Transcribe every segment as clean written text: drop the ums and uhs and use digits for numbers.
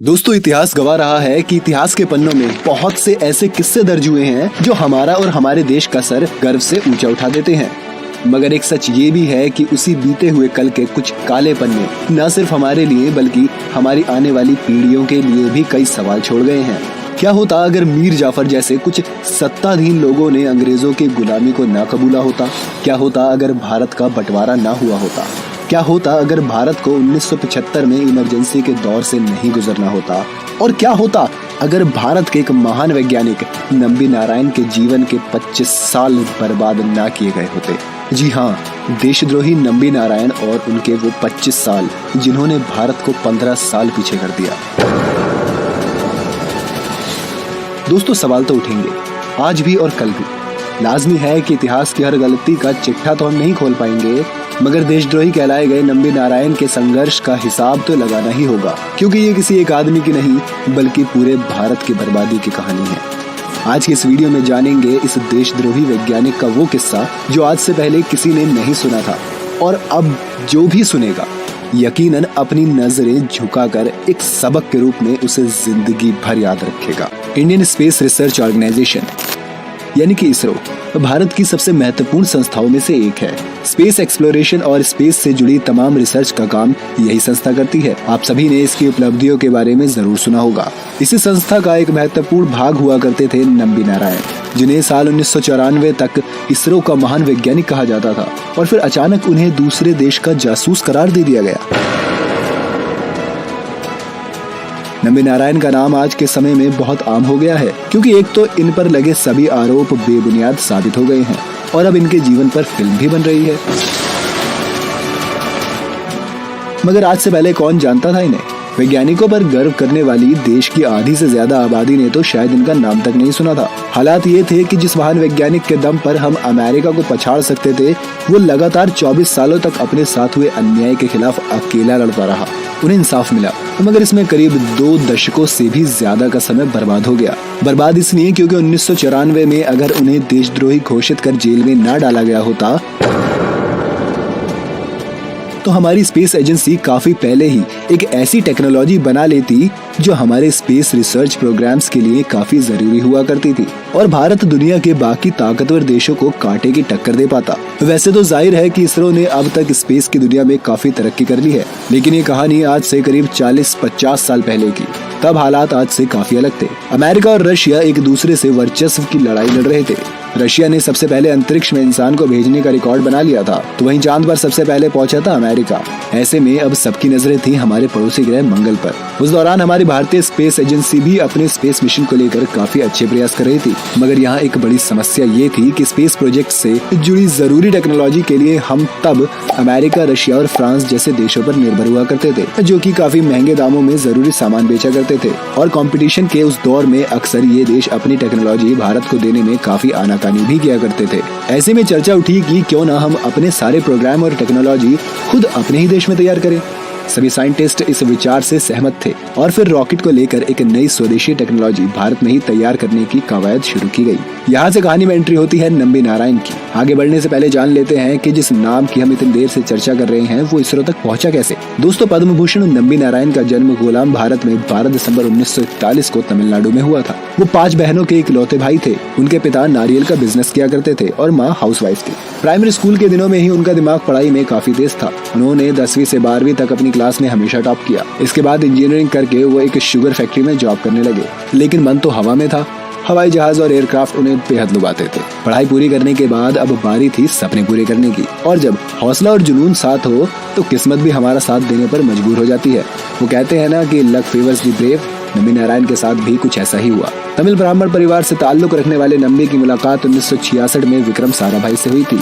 दोस्तों, इतिहास गवाह रहा है कि इतिहास के पन्नों में बहुत से ऐसे किस्से दर्ज हुए हैं जो हमारा और हमारे देश का सर गर्व से ऊंचा उठा देते हैं। मगर एक सच ये भी है कि उसी बीते हुए कल के कुछ काले पन्ने न सिर्फ हमारे लिए बल्कि हमारी आने वाली पीढ़ियों के लिए भी कई सवाल छोड़ गए हैं। क्या होता अगर मीर जाफर जैसे कुछ सत्ताधीन लोगों ने अंग्रेजों की गुलामी को ना कबूला होता? क्या होता अगर भारत का बंटवारा ना हुआ होता? क्या होता अगर भारत को 1975 में इमरजेंसी के दौर से नहीं गुजरना होता? और क्या होता अगर भारत के एक महान वैज्ञानिक नंबी नारायण के जीवन के 25 साल बर्बाद ना किए गए होते? जी हाँ, देशद्रोही नंबी नारायण और उनके वो 25 साल जिन्होंने भारत को 15 साल पीछे कर दिया। दोस्तों, सवाल तो उठेंगे आज भी और कल भी। लाजमी है कि इतिहास की हर गलती का चिट्ठा तो हम नहीं खोल पाएंगे, मगर देशद्रोही कहलाए गए नंबी नारायण के संघर्ष का हिसाब तो लगाना ही होगा, क्योंकि ये किसी एक आदमी की नहीं बल्कि पूरे भारत की बर्बादी की कहानी है। आज की इस वीडियो में जानेंगे इस देशद्रोही वैज्ञानिक का वो किस्सा जो आज से पहले किसी ने नहीं सुना था, और अब जो भी सुनेगा यकीनन अपनी नजरें झुकाकर एक सबक के रूप में उसे जिंदगी भर याद रखेगा। इंडियन स्पेस रिसर्च ऑर्गेनाइजेशन यानी कि इसरो भारत की सबसे महत्वपूर्ण संस्थाओं में से एक है। स्पेस एक्सप्लोरेशन और स्पेस से जुड़ी तमाम रिसर्च का काम यही संस्था करती है। आप सभी ने इसकी उपलब्धियों के बारे में जरूर सुना होगा। इसी संस्था का एक महत्वपूर्ण भाग हुआ करते थे नंबी नारायण, जिन्हें साल 1994 तक इसरो का महान वैज्ञानिक कहा जाता था, और फिर अचानक उन्हें दूसरे देश का जासूस करार दे दिया गया। नंबी नारायण का नाम आज के समय में बहुत आम हो गया है, क्योंकि एक तो इन पर लगे सभी आरोप बेबुनियाद साबित हो गए हैं और अब इनके जीवन पर फिल्म भी बन रही है। मगर आज से पहले कौन जानता था इन्हें? वैज्ञानिकों पर गर्व करने वाली देश की आधी से ज्यादा आबादी ने तो शायद इनका नाम तक नहीं सुना था। हालात ये थे कि जिस महान वैज्ञानिक के दम पर हम अमेरिका को पछाड़ सकते थे, वो लगातार 24 सालों तक अपने साथ हुए अन्याय के खिलाफ अकेला लड़ता रहा। उन्हें इंसाफ मिला, मगर इसमें करीब 2 दशकों से भी ज्यादा का समय बर्बाद हो गया। बर्बाद इसलिए क्योंकि 1994 में अगर उन्हें देशद्रोही घोषित कर जेल में ना डाला गया होता तो हमारी स्पेस एजेंसी काफी पहले ही एक ऐसी टेक्नोलॉजी बना लेती जो हमारे स्पेस रिसर्च प्रोग्राम्स के लिए काफी जरूरी हुआ करती थी, और भारत दुनिया के बाकी ताकतवर देशों को कांटे की टक्कर दे पाता। वैसे तो जाहिर है कि इसरो ने अब तक स्पेस की दुनिया में काफी तरक्की कर ली है, लेकिन ये कहानी आज से करीब 40-50 साल पहले की। तब हालात आज से काफी अलग थे। अमेरिका और रशिया एक दूसरे से वर्चस्व की लड़ाई लड़ रहे थे। रशिया ने सबसे पहले अंतरिक्ष में इंसान को भेजने का रिकॉर्ड बना लिया था, तो वहीं चांद पर सबसे पहले पहुंचा था अमेरिका। ऐसे में अब सबकी नजरें थी हमारे पड़ोसी ग्रह मंगल पर। उस दौरान हमारी भारतीय स्पेस एजेंसी भी अपने स्पेस मिशन को लेकर काफी अच्छे प्रयास कर रही थी, मगर यहाँ एक बड़ी समस्या ये थी कि स्पेस प्रोजेक्ट से जुड़ी जरूरी टेक्नोलॉजी के लिए हम तब अमेरिका, रशिया और फ्रांस जैसे देशों पर निर्भर हुआ करते थे, जो कि काफी महंगे दामों में जरूरी सामान बेचा करते थे। और कंपटीशन के उस दौर में अक्सर ये देश अपनी टेक्नोलॉजी भारत को देने में काफी आनाकानी भी किया करते थे। ऐसे में चर्चा उठी कि क्यों ना हम अपने सारे प्रोग्राम और टेक्नोलॉजी खुद अपने ही देश में तैयार करें। सभी साइंटिस्ट इस विचार से सहमत थे, और फिर रॉकेट को लेकर एक नई स्वदेशी टेक्नोलॉजी भारत में ही तैयार करने की कवायद शुरू की गई। यहाँ से कहानी में एंट्री होती है नंबी नारायण की। आगे बढ़ने से पहले जान लेते हैं कि जिस नाम की हम इतनी देर से चर्चा कर रहे हैं वो इसरो तक पहुंचा कैसे। दोस्तों, पद्म भूषण नंबी नारायण का जन्म गुलाम भारत में 12 दिसंबर 1941 को तमिलनाडु में हुआ था। वो 5 बहनों के इकलौते भाई थे। उनके पिता नारियल का बिजनेस किया करते थे और माँ हाउसवाइफ थी। प्राइमरी स्कूल के दिनों में ही उनका दिमाग पढ़ाई में काफी तेज था। उन्होंने 10वीं से 12वीं तक अपनी क्लास में हमेशा टॉप किया। इसके बाद इंजीनियरिंग करके वो एक शुगर फैक्ट्री में जॉब करने लगे, लेकिन मन तो हवा में था। हवाई जहाज और एयरक्राफ्ट उन्हें बेहद लुभाते थे। पढ़ाई पूरी करने के बाद अब बारी थी सपने पूरे करने की, और जब हौसला और जुनून साथ हो तो किस्मत भी हमारा साथ देने पर मजबूर हो जाती है। वो कहते हैं ना कि luck favours the brave. Nambi Narayan के साथ भी कुछ ऐसा ही हुआ। तमिल ब्राह्मण परिवार से ताल्लुक रखने वाले नंबी की मुलाकात 1966 में विक्रम साराभाई से हुई थी,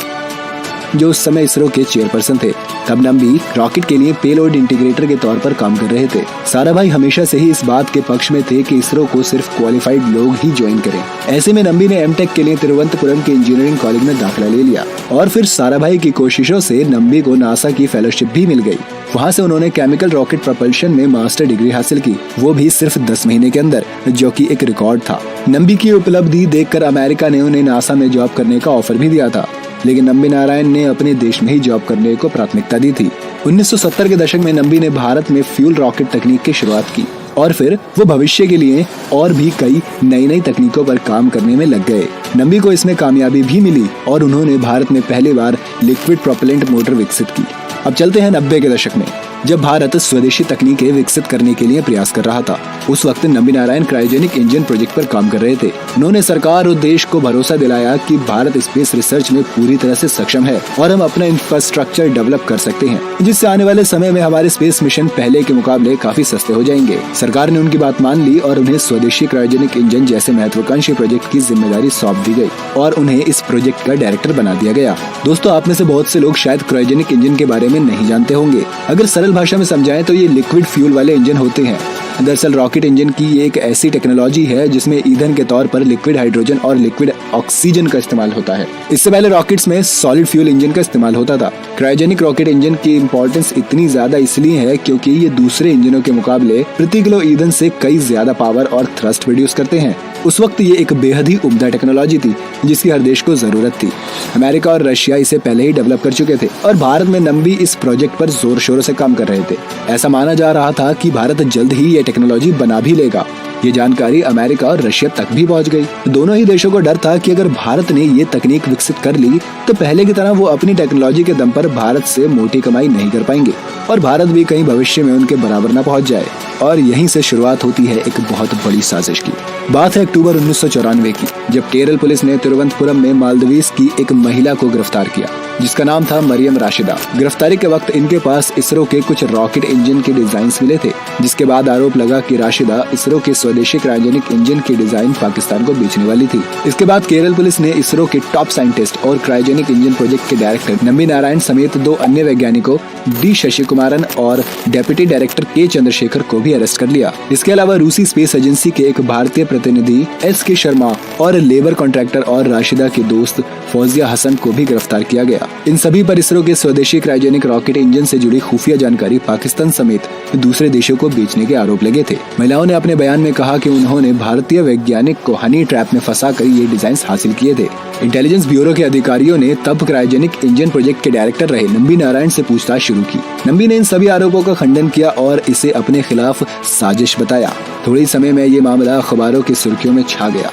जो उस समय इसरो के चेयरपर्सन थे। तब नंबी रॉकेट के लिए पेलोड इंटीग्रेटर के तौर पर काम कर रहे थे। साराभाई हमेशा से ही इस बात के पक्ष में थे कि इसरो को सिर्फ क्वालिफाइड लोग ही ज्वाइन करें। ऐसे में नंबी ने एमटेक के लिए तिरुवनंतपुरम के इंजीनियरिंग कॉलेज में दाखिला ले लिया, और फिर साराभाई की कोशिशों से नंबी को नासा की फेलोशिप भी मिल गई। वहाँ से उन्होंने केमिकल रॉकेट प्रोपल्शन में मास्टर डिग्री हासिल की, वो भी सिर्फ 10 महीने के अंदर, जो कि एक रिकॉर्ड था। नंबी की उपलब्धि देखकर अमेरिका ने उन्हें नासा में जॉब करने का ऑफर भी दिया था, लेकिन नंबी नारायण ने अपने देश में ही जॉब करने को प्राथमिकता दी थी। 1970 के दशक में नंबी ने भारत में फ्यूल रॉकेट तकनीक की शुरुआत की। और फिर वो भविष्य के लिए और भी कई नई नई तकनीकों पर काम करने में लग गए। नंबी को इसमें कामयाबी भी मिली और उन्होंने भारत में पहली बार लिक्विड प्रोपेलेंट मोटर विकसित की। अब चलते हैं 90 के दशक में, जब भारत स्वदेशी तकनीकें विकसित करने के लिए प्रयास कर रहा था। उस वक्त Nambi Narayan cryogenic engine project पर काम कर रहे थे। उन्होंने सरकार और देश को भरोसा दिलाया कि भारत स्पेस रिसर्च में पूरी तरह से सक्षम है और हम अपना इंफ्रास्ट्रक्चर डेवलप कर सकते हैं, जिससे आने वाले समय में हमारे स्पेस मिशन पहले के मुकाबले काफी सस्ते हो जाएंगे। सरकार ने उनकी बात मान ली और उन्हें स्वदेशी क्रायोजेनिक इंजन जैसे महत्वाकांक्षी प्रोजेक्ट की जिम्मेदारी सौंप दी गई और उन्हें इस प्रोजेक्ट का डायरेक्टर बना दिया गया। दोस्तों, आप में से बहुत से लोग शायद क्रायोजेनिक इंजन के बारे में नहीं जानते होंगे। अगर सरल भाषा में समझाएं तो ये लिक्विड फ्यूल वाले इंजन होते हैं। दरअसल रॉकेट इंजन की ये एक ऐसी टेक्नोलॉजी है जिसमें ईंधन के तौर पर लिक्विड हाइड्रोजन और लिक्विड ऑक्सीजन का इस्तेमाल होता है। इससे पहले रॉकेट्स में सॉलिड फ्यूल इंजन का इस्तेमाल होता था। क्रायोजेनिक रॉकेट इंजन की इंपॉर्टेंस इतनी ज्यादा इसलिए है क्योंकि ये दूसरे इंजनों के मुकाबले प्रति किलो ईंधन से कई ज्यादा पावर और थ्रस्ट प्रोड्यूस करते हैं। उस वक्त ये एक बेहद ही उम्दा टेक्नोलॉजी थी जिसकी हर देश को जरूरत थी। अमेरिका और रशिया इसे पहले ही डेवलप कर चुके थे और भारत में नंबी इस प्रोजेक्ट पर जोर शोरों से काम कर रहे थे। ऐसा माना जा रहा था कि भारत जल्द ही ये टेक्नोलॉजी बना भी लेगा। ये जानकारी अमेरिका और रशिया तक भी पहुंच गई। दोनों ही देशों को डर था कि अगर भारत ने ये तकनीक विकसित कर ली तो पहले की तरह वो अपनी टेक्नोलॉजी के दम पर भारत से मोटी कमाई नहीं कर पाएंगे और भारत भी कहीं भविष्य में उनके बराबर न पहुंच जाए। और यहीं से शुरुआत होती है एक बहुत बड़ी साजिश की। बात है अक्टूबर 1994 की, जब केरल पुलिस ने तिरुवनंतपुरम में मालदीव्स की एक महिला को गिरफ्तार किया जिसका नाम था मरियम राशिदा। गिरफ्तारी के वक्त इनके पास इसरो के कुछ रॉकेट इंजन के डिजाइन मिले थे, जिसके बाद आरोप लगा कि राशिदा इसरो के स्वदेशी क्रायोजेनिक इंजन की डिजाइन पाकिस्तान को बेचने वाली थी। इसके बाद केरल पुलिस ने इसरो के टॉप साइंटिस्ट और क्रायोजेनिक इंजन प्रोजेक्ट के डायरेक्टर नंबी नारायण समेत 2 अन्य वैज्ञानिकों डी शशिकुमारन और डेप्यूटी डायरेक्टर के चंद्रशेखर को भी अरेस्ट कर लिया। इसके अलावा रूसी स्पेस एजेंसी के एक भारतीय प्रतिनिधि एस.के. शर्मा और लेबर कॉन्ट्रैक्टर और राशिदा के दोस्त फौजिया हसन को भी गिरफ्तार किया गया। इन सभी पर इसरो के स्वदेशी क्रायोजेनिक रॉकेट इंजन से जुड़ी खुफिया जानकारी पाकिस्तान समेत दूसरे देशों को बेचने के आरोप लगे थे। महिलाओं ने अपने बयान में कहा कि उन्होंने भारतीय वैज्ञानिक को हनी ट्रैप में फंसाकर ये डिजाइन हासिल किए थे। इंटेलिजेंस ब्यूरो के अधिकारियों ने तब क्रायोजेनिक इंजन प्रोजेक्ट के डायरेक्टर रहे नंबी नारायण से पूछताछ शुरू की। नंबी ने इन सभी आरोपों का खंडन किया और इसे अपने खिलाफ साजिश बताया। थोड़े समय में ये मामला अखबारों की सुर्खियों में छा गया।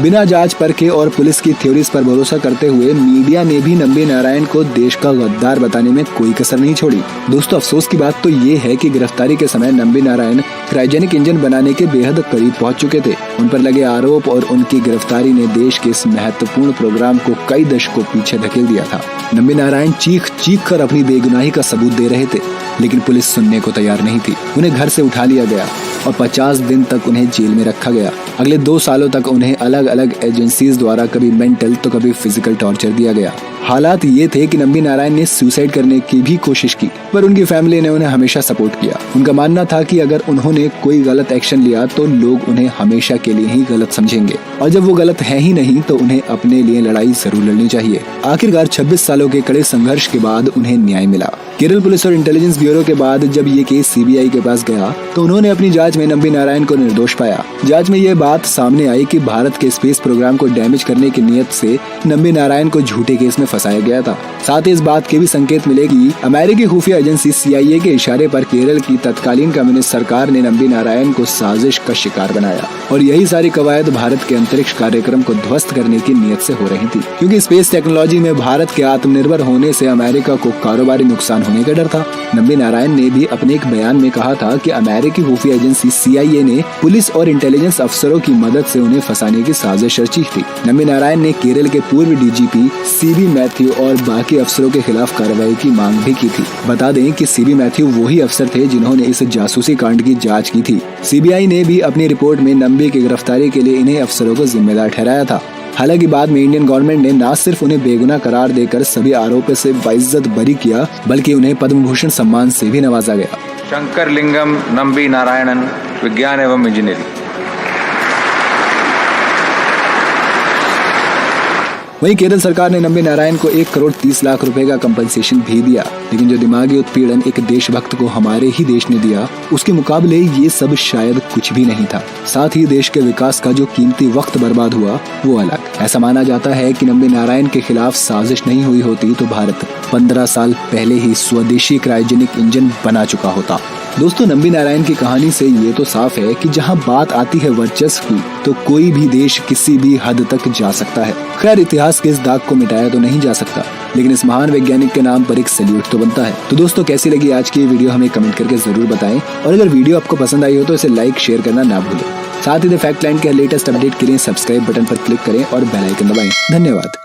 बिना जांच परखे और पुलिस की थ्योरीज पर भरोसा करते हुए मीडिया ने भी नंबी नारायण को देश का गद्दार बताने में कोई कसर नहीं छोड़ी। दोस्तों, अफसोस की बात तो ये है कि गिरफ्तारी के समय नंबी नारायण क्रायोजेनिक इंजन बनाने के बेहद करीब पहुंच चुके थे। उन पर लगे आरोप और उनकी गिरफ्तारी ने देश के इस महत्वपूर्ण प्रोग्राम को कई दशकों पीछे धकेल दिया था। नंबी नारायण चीख चीख कर अपनी बेगुनाही का सबूत दे रहे थे, लेकिन पुलिस सुनने को तैयार नहीं थी। उन्हें घर से उठा लिया गया और 50 दिन तक उन्हें जेल में रखा गया। अगले 2 सालों तक उन्हें अलग अलग एजेंसीज द्वारा कभी मेंटल तो कभी फिजिकल टॉर्चर दिया गया। हालात ये थे कि नंबी नारायण ने सुसाइड करने की भी कोशिश की, पर उनकी फैमिली ने उन्हें हमेशा सपोर्ट किया। उनका मानना था कि अगर उन्होंने कोई गलत एक्शन लिया तो लोग उन्हें हमेशा के लिए ही गलत समझेंगे और जब वो गलत है ही नहीं तो उन्हें अपने लिए लड़ाई जरूर लड़नी चाहिए। आखिरकार 26 सालों के कड़े संघर्ष के बाद उन्हें न्याय मिला। केरल पुलिस और इंटेलिजेंस ब्यूरो के बाद जब ये केस सीबीआई के पास गया तो उन्होंने अपनी जांच में नंबी नारायण को निर्दोष पाया। जांच में ये बात सामने आई कि भारत के स्पेस प्रोग्राम को डैमेज करने की नियत से नंबी नारायण को झूठे केस में फंसाया गया था। साथ ही इस बात के भी संकेत मिले कि अमेरिकी खुफिया एजेंसी CIA के इशारे पर केरल की तत्कालीन कम्युनिस्ट सरकार ने नंबी नारायण को साजिश का शिकार बनाया और यही सारी कवायद भारत के अंतरिक्ष कार्यक्रम को ध्वस्त करने की नियत से हो रही थी, क्योंकि स्पेस टेक्नोलॉजी में भारत के आत्मनिर्भर होने से अमेरिका को कारोबारी नुकसान होने का डर था। नंबी नारायण ने भी अपने एक बयान में कहा था कि अमेरिकी खुफिया एजेंसी CIA ने पुलिस और इंटेलिजेंस अफसरों की मदद से उन्हें फंसाने की साजिश रची थी। नंबी नारायण ने केरल के पूर्व DGP CB मैथ्यू और बाकी अफसरों के खिलाफ कार्रवाई की मांग भी की थी। बता दें कि CB मैथ्यू वही अफसर थे जिन्होंने इस जासूसी कांड की जांच की थी। CBI ने भी अपनी रिपोर्ट में नंबी की गिरफ्तारी के लिए इन्हें अफसरों को जिम्मेदार ठहराया था। हालांकि बाद में इंडियन गवर्नमेंट ने न सिर्फ उन्हें बेगुनाह करार देकर सभी आरोपों से बाइज्जत बरी किया, बल्कि उन्हें पद्म भूषण सम्मान से भी नवाजा गया। शंकर लिंगम नंबी नारायणन, विज्ञान एवं इंजीनियरिंग। वहीं केरल सरकार ने नंबी नारायण को 1,30,00,000 रुपए का कंपनसेशन भी दिया, लेकिन जो दिमागी उत्पीड़न एक देशभक्त को हमारे ही देश ने दिया, उसके मुकाबले ये सब शायद कुछ भी नहीं था। साथ ही देश के विकास का जो कीमती वक्त बर्बाद हुआ वो अलग। ऐसा माना जाता है कि नंबी नारायण के खिलाफ साजिश नहीं हुई होती तो भारत 15 साल पहले ही स्वदेशी क्रायोजेनिक इंजन बना चुका होता। दोस्तों, नंबी नारायण की कहानी से ये तो साफ है कि जहां बात आती है वर्चस्व की तो कोई भी देश किसी भी हद तक जा सकता है। खैर, इतिहास के इस दाग को मिटाया तो नहीं जा सकता, लेकिन इस महान वैज्ञानिक के नाम पर एक सैल्यूट तो बनता है। तो दोस्तों, कैसी लगी आज की वीडियो हमें कमेंट करके जरूर बताएं, और अगर वीडियो आपको पसंद आई हो तो इसे लाइक शेयर करना ना भूलें। साथ ही द फैक्ट लाइन के लेटेस्ट अपडेट के लिए सब्सक्राइब बटन पर क्लिक करें और बेल आइकन दबाएं। धन्यवाद।